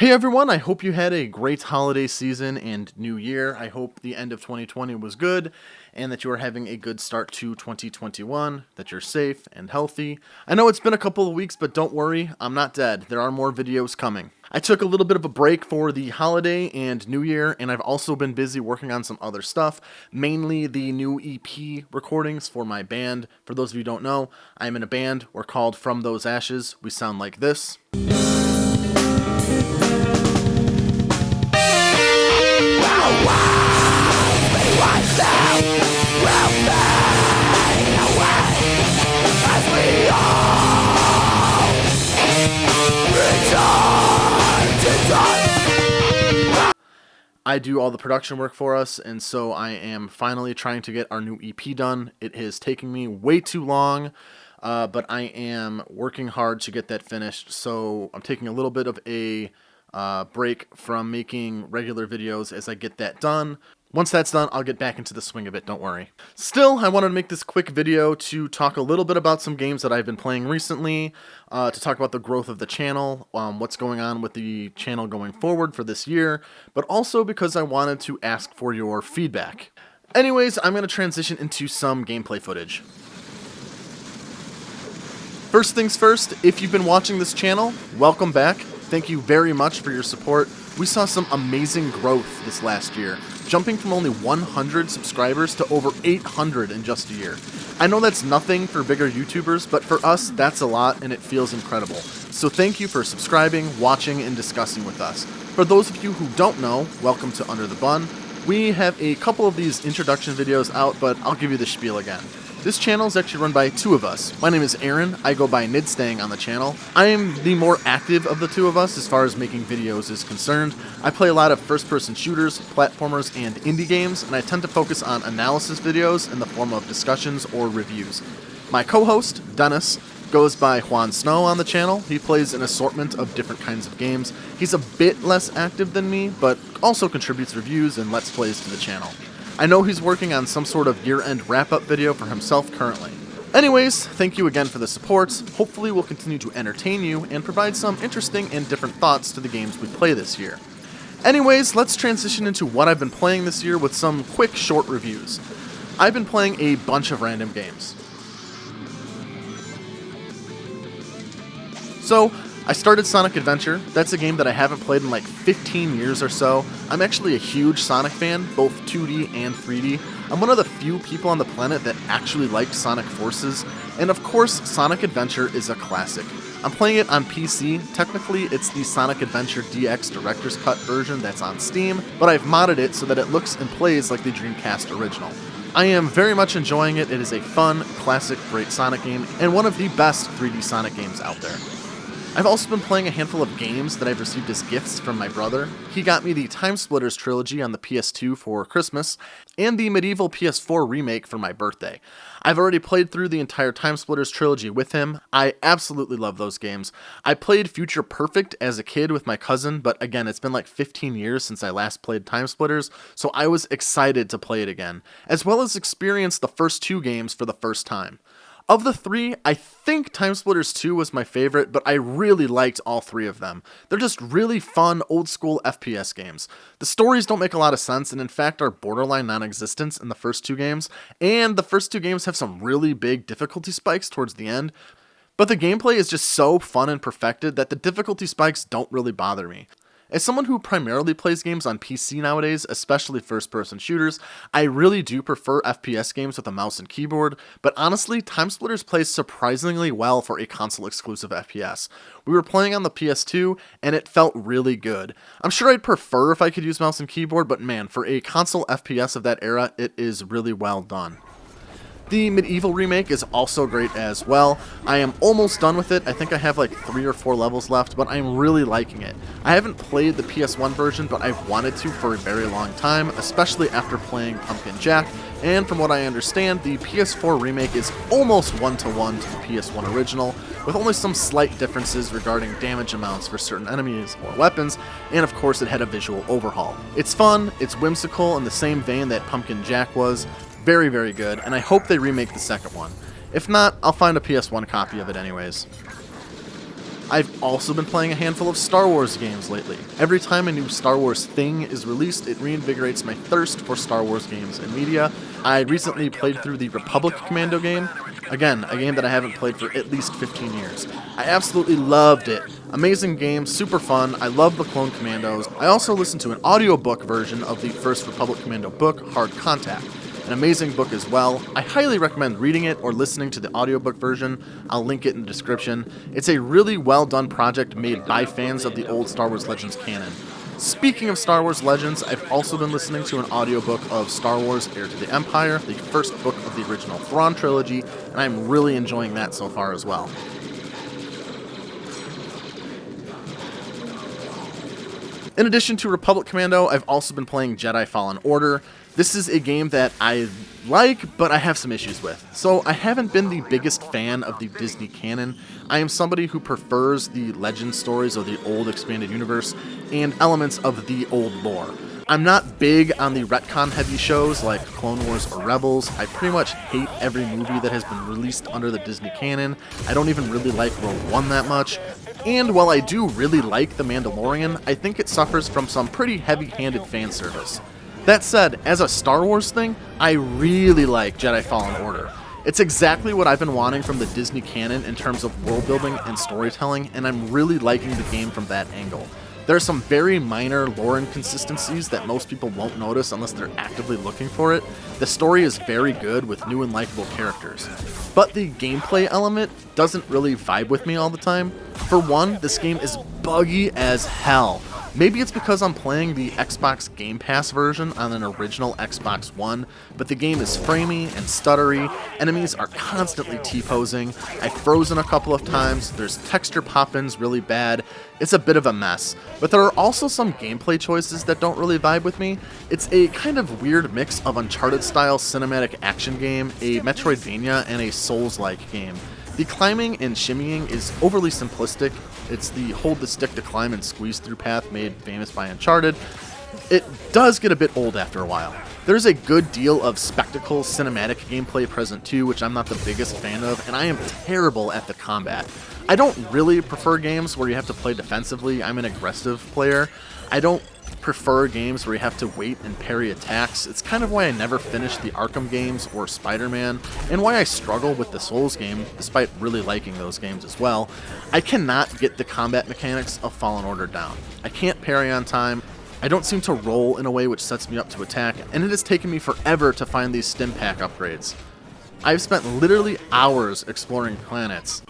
Hey everyone, I hope you had a great holiday season and new year. I hope the end of 2020 was good and that you are having a good start to 2021, that you're safe and healthy. I know it's been a couple of weeks, but don't worry, I'm not dead. There are more videos coming. I took a little bit of a break for the holiday and new year, and I've also been busy working on some other stuff, mainly the new EP recordings for my band. For those of you who don't know, I'm in a band. We're called From Those Ashes. We sound like this. I do all the production work for us, and so I am finally trying to get our new EP done. It is taking me way too long, but I am working hard to get that finished. So I'm taking a little bit of a break from making regular videos as I get that done. Once that's done, I'll get back into the swing of it, don't worry. Still, I wanted to make this quick video to talk a little bit about some games that I've been playing recently, to talk about the growth of the channel, what's going on with the channel going forward for this year, but also because I wanted to ask for your feedback. Anyways, I'm going to transition into some gameplay footage. First things first, if you've been watching this channel, welcome back. Thank you very much for your support. We saw some amazing growth this last year, jumping from only 100 subscribers to over 800 in just a year. I know that's nothing for bigger YouTubers, but for us, that's a lot and it feels incredible. So thank you for subscribing, watching, and discussing with us. For those of you who don't know, welcome to Under the Bun. We have a couple of these introduction videos out, but I'll give you the spiel again. This channel is actually run by two of us. My name is Aaron. I go by Nidstang on the channel. I am the more active of the two of us as far as making videos is concerned. I play a lot of first-person shooters, platformers, and indie games, and I tend to focus on analysis videos in the form of discussions or reviews. My co-host, Dennis, goes by Juan on the channel. He plays an assortment of different kinds of games. He's a bit less active than me, but also contributes reviews and Let's Plays to the channel. I know he's working on some sort of year-end wrap-up video for himself currently. Anyways, thank you again for the support. Hopefully we'll continue to entertain you and provide some interesting and different thoughts to the games we play this year. Anyways, let's transition into what I've been playing this year with some quick short reviews. I've been playing a bunch of random games. So, I started Sonic Adventure. That's a game that I haven't played in like 15 years or so. I'm actually a huge Sonic fan, both 2D and 3D. I'm one of the few people on the planet that actually liked Sonic Forces, and of course, Sonic Adventure is a classic. I'm playing it on PC. Technically, it's the Sonic Adventure DX Director's Cut version that's on Steam, but I've modded it so that it looks and plays like the Dreamcast original. I am very much enjoying it. It is a fun, classic, great Sonic game, and one of the best 3D Sonic games out there. I've also been playing a handful of games that I've received as gifts from my brother. He got me the Time Splitters trilogy on the PS2 for Christmas, and the Medieval PS4 remake for my birthday. I've already played through the entire Time Splitters trilogy with him. I absolutely love those games. I played Future Perfect as a kid with my cousin, but again, it's been like 15 years since I last played Time Splitters, so I was excited to play it again, as well as experience the first two games for the first time. Of the three, I think Time Splitters 2 was my favorite, but I really liked all three of them. They're just really fun, old-school FPS games. The stories don't make a lot of sense, and in fact are borderline non-existent in the first two games, and the first two games have some really big difficulty spikes towards the end, but the gameplay is just so fun and perfected that the difficulty spikes don't really bother me. As someone who primarily plays games on PC nowadays, especially first-person shooters, I really do prefer FPS games with a mouse and keyboard, but honestly, Time Splitters plays surprisingly well for a console-exclusive FPS. We were playing on the PS2, and it felt really good. I'm sure I'd prefer if I could use mouse and keyboard, but man, for a console FPS of that era, it is really well done. The Medieval remake is also great as well. I am almost done with it. I think I have like 3 or 4 levels left, but I'm really liking it. I haven't played the PS1 version, but I've wanted to for a very long time, especially after playing Pumpkin Jack, and from what I understand, the PS4 remake is almost one-to-one to the PS1 original, with only some slight differences regarding damage amounts for certain enemies or weapons, and of course it had a visual overhaul. It's fun, it's whimsical in the same vein that Pumpkin Jack was. Very, very good, and I hope they remake the second one. If not, I'll find a PS1 copy of it anyways. I've also been playing a handful of Star Wars games lately. Every time a new Star Wars thing is released, it reinvigorates my thirst for Star Wars games and media. I recently played through the Republic Commando game. Again, a game that I haven't played for at least 15 years. I absolutely loved it. Amazing game, super fun. I love the Clone Commandos. I also listened to an audiobook version of the first Republic Commando book, Hard Contact. An amazing book as well. I highly recommend reading it or listening to the audiobook version. I'll link it in the description. It's a really well done project made by fans of the old Star Wars Legends canon. Speaking of Star Wars Legends, I've also been listening to an audiobook of Star Wars Heir to the Empire, the first book of the original Thrawn trilogy, and I'm really enjoying that so far as well. In addition to Republic Commando, I've also been playing Jedi Fallen Order. This is a game that I like, but I have some issues with. So I haven't been the biggest fan of the Disney canon. I am somebody who prefers the legend stories of the old expanded universe and elements of the old lore. I'm not big on the retcon-heavy shows like Clone Wars or Rebels. I pretty much hate every movie that has been released under the Disney canon. I don't even really like Rogue One that much. And while I do really like The Mandalorian, I think it suffers from some pretty heavy-handed fan service. That said, as a Star Wars thing, I really like Jedi Fallen Order. It's exactly what I've been wanting from the Disney canon in terms of world building and storytelling, and I'm really liking the game from that angle. There are some very minor lore inconsistencies that most people won't notice unless they're actively looking for it. The story is very good with new and likable characters. But the gameplay element doesn't really vibe with me all the time. For one, this game is buggy as hell. Maybe it's because I'm playing the Xbox Game Pass version on an original Xbox One, but the game is framey and stuttery, enemies are constantly T-posing, I've frozen a couple of times, there's texture pop-ins really bad, it's a bit of a mess. But there are also some gameplay choices that don't really vibe with me. It's a kind of weird mix of Uncharted-style cinematic action game, a Metroidvania, and a Souls-like game. The climbing and shimmying is overly simplistic. It's the hold the stick to climb and squeeze through path made famous by Uncharted. It does get a bit old after a while. There's a good deal of spectacle cinematic gameplay present too, which I'm not the biggest fan of, and I am terrible at the combat. I don't really prefer games where you have to play defensively. I'm an aggressive player. I don't prefer games where you have to wait and parry attacks. It's kind of why I never finished the Arkham games or Spider-Man, and why I struggle with the Souls game, despite really liking those games as well. I cannot get the combat mechanics of Fallen Order down. I can't parry on time, I don't seem to roll in a way which sets me up to attack, and it has taken me forever to find these stim pack upgrades. I've spent literally hours exploring planets,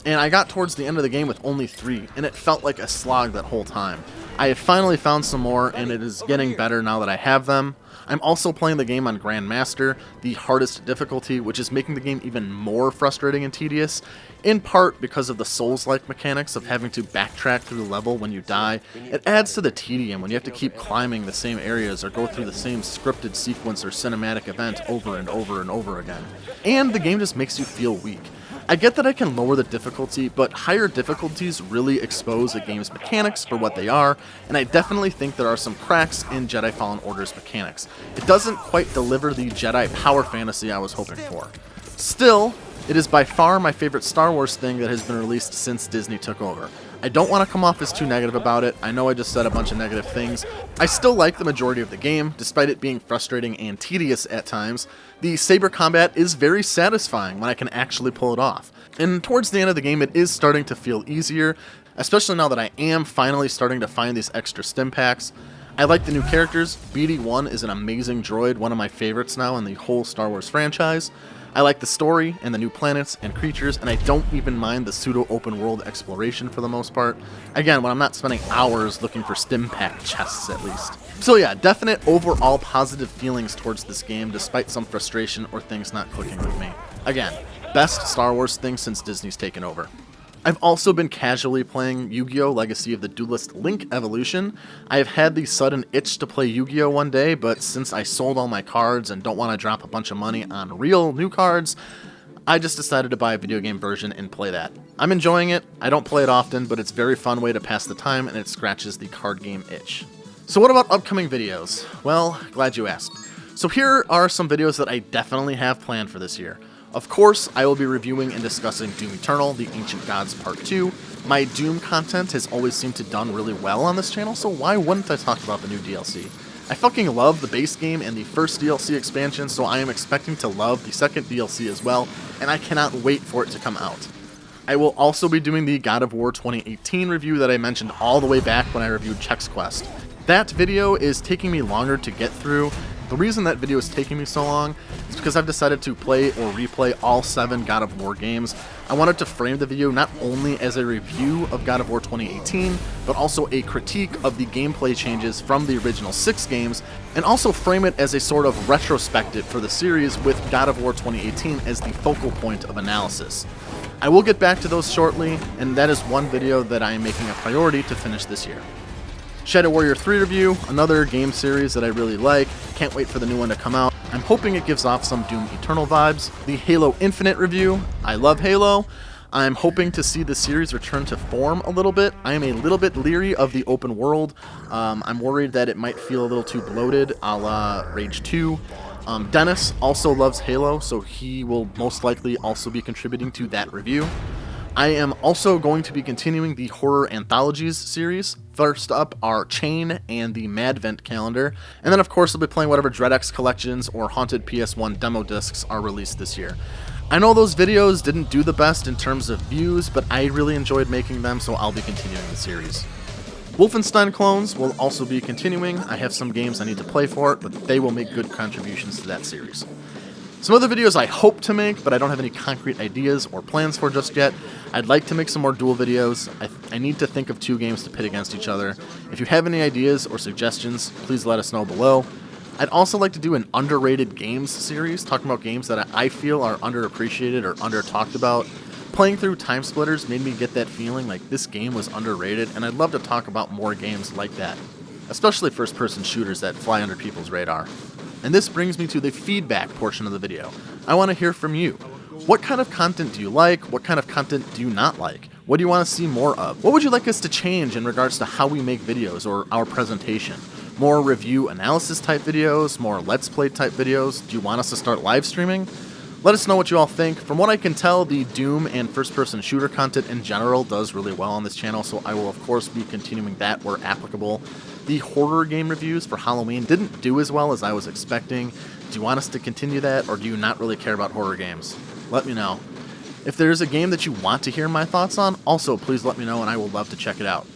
and I got towards the end of the game with only 3, and it felt like a slog that whole time. I have finally found some more, and it is getting better now that I have them. I'm also playing the game on Grandmaster, the hardest difficulty, which is making the game even more frustrating and tedious, in part because of the Souls-like mechanics of having to backtrack through the level when you die. It adds to the tedium when you have to keep climbing the same areas or go through the same scripted sequence or cinematic event over and over and over again. And the game just makes you feel weak. I get that I can lower the difficulty, but higher difficulties really expose a game's mechanics for what they are, and I definitely think there are some cracks in Jedi Fallen Order's mechanics. It doesn't quite deliver the Jedi power fantasy I was hoping for. Still, it is by far my favorite Star Wars thing that has been released since Disney took over. I don't want to come off as too negative about it. I know I just said a bunch of negative things. I still like the majority of the game, despite it being frustrating and tedious at times. The saber combat is very satisfying when I can actually pull it off. And towards the end of the game, it is starting to feel easier, especially now that I am finally starting to find these extra stim packs. I like the new characters. BD-1 is an amazing droid, one of my favorites now in the whole Star Wars franchise. I like the story and the new planets and creatures, and I don't even mind the pseudo-open world exploration for the most part. Again, when I'm not spending hours looking for stim pack chests at least. So yeah, definite overall positive feelings towards this game despite some frustration or things not clicking with me. Again, best Star Wars thing since Disney's taken over. I've also been casually playing Yu-Gi-Oh! Legacy of the Duelist Link Evolution. I have had the sudden itch to play Yu-Gi-Oh! One day, but since I sold all my cards and don't want to drop a bunch of money on real new cards, I just decided to buy a video game version and play that. I'm enjoying it. I don't play it often, but it's a very fun way to pass the time, and it scratches the card game itch. So what about upcoming videos? Well, glad you asked. So here are some videos that I definitely have planned for this year. Of course, I will be reviewing and discussing Doom Eternal, The Ancient Gods Part 2, My Doom content has always seemed to done really well on this channel, so why wouldn't I talk about the new DLC? I fucking love the base game and the first DLC expansion, so I am expecting to love the second DLC as well, and I cannot wait for it to come out. I will also be doing the God of War 2018 review that I mentioned all the way back when I reviewed Chex Quest. That video is taking me longer to get through. The reason that video is taking me so long is because I've decided to play or replay all 7 God of War games. I wanted to frame the video not only as a review of God of War 2018, but also a critique of the gameplay changes from the original 6 games, and also frame it as a sort of retrospective for the series with God of War 2018 as the focal point of analysis. I will get back to those shortly, and that is one video that I am making a priority to finish this year. Shadow Warrior 3 review, another game series that I really like. Can't wait for the new one to come out. I'm hoping it gives off some Doom Eternal vibes. The Halo Infinite review, I love Halo. I'm hoping to see the series return to form a little bit. I am a little bit leery of the open world. I'm worried that it might feel a little too bloated, a la Rage 2. Dennis also loves Halo, so he will most likely also be contributing to that review. I am also going to be continuing the Horror Anthologies series. First up are Chain and the Madvent calendar, and then of course I'll be playing whatever DreadX collections or Haunted PS1 demo discs are released this year. I know those videos didn't do the best in terms of views, but I really enjoyed making them, so I'll be continuing the series. Wolfenstein clones will also be continuing. I have some games I need to play for it, but they will make good contributions to that series. Some other videos I hope to make, but I don't have any concrete ideas or plans for just yet. I'd like to make some more duel videos. I need to think of 2 games to pit against each other. If you have any ideas or suggestions, please let us know below. I'd also like to do an underrated games series, talking about games that I feel are underappreciated or under-talked about. Playing through Time Splitters made me get that feeling like this game was underrated, and I'd love to talk about more games like that, especially first-person shooters that fly under people's radar. And this brings me to the feedback portion of the video. I want to hear from you. What kind of content do you like? What kind of content do you not like? What do you want to see more of? What would you like us to change in regards to how we make videos or our presentation? More review analysis type videos? More Let's Play type videos? Do you want us to start live streaming? Let us know what you all think. From what I can tell, the Doom and first-person shooter content in general does really well on this channel, so I will of course be continuing that where applicable. The horror game reviews for Halloween didn't do as well as I was expecting. Do you want us to continue that, or do you not really care about horror games? Let me know. If there's a game that you want to hear my thoughts on, also please let me know and I will love to check it out.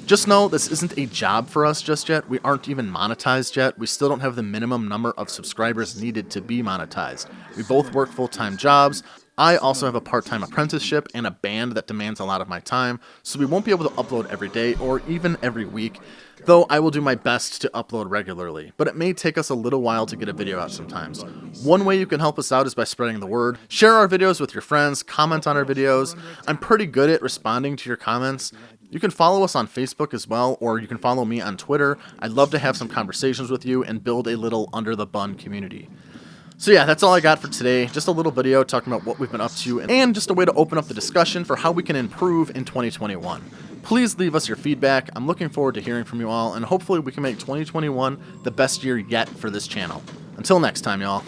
Just know this isn't a job for us just yet. We aren't even monetized yet. We still don't have the minimum number of subscribers needed to be monetized. We both work full-time jobs. I also have a part-time apprenticeship and a band that demands a lot of my time, so we won't be able to upload every day or even every week, though I will do my best to upload regularly, but it may take us a little while to get a video out sometimes. One way you can help us out is by spreading the word. Share our videos with your friends, comment on our videos. I'm pretty good at responding to your comments. You can follow us on Facebook as well, or you can follow me on Twitter. I'd love to have some conversations with you and build a little under the bun community. So yeah, that's all I got for today. Just a little video talking about what we've been up to and just a way to open up the discussion for how we can improve in 2021. Please leave us your feedback. I'm looking forward to hearing from you all, and hopefully we can make 2021 the best year yet for this channel. Until next time, y'all.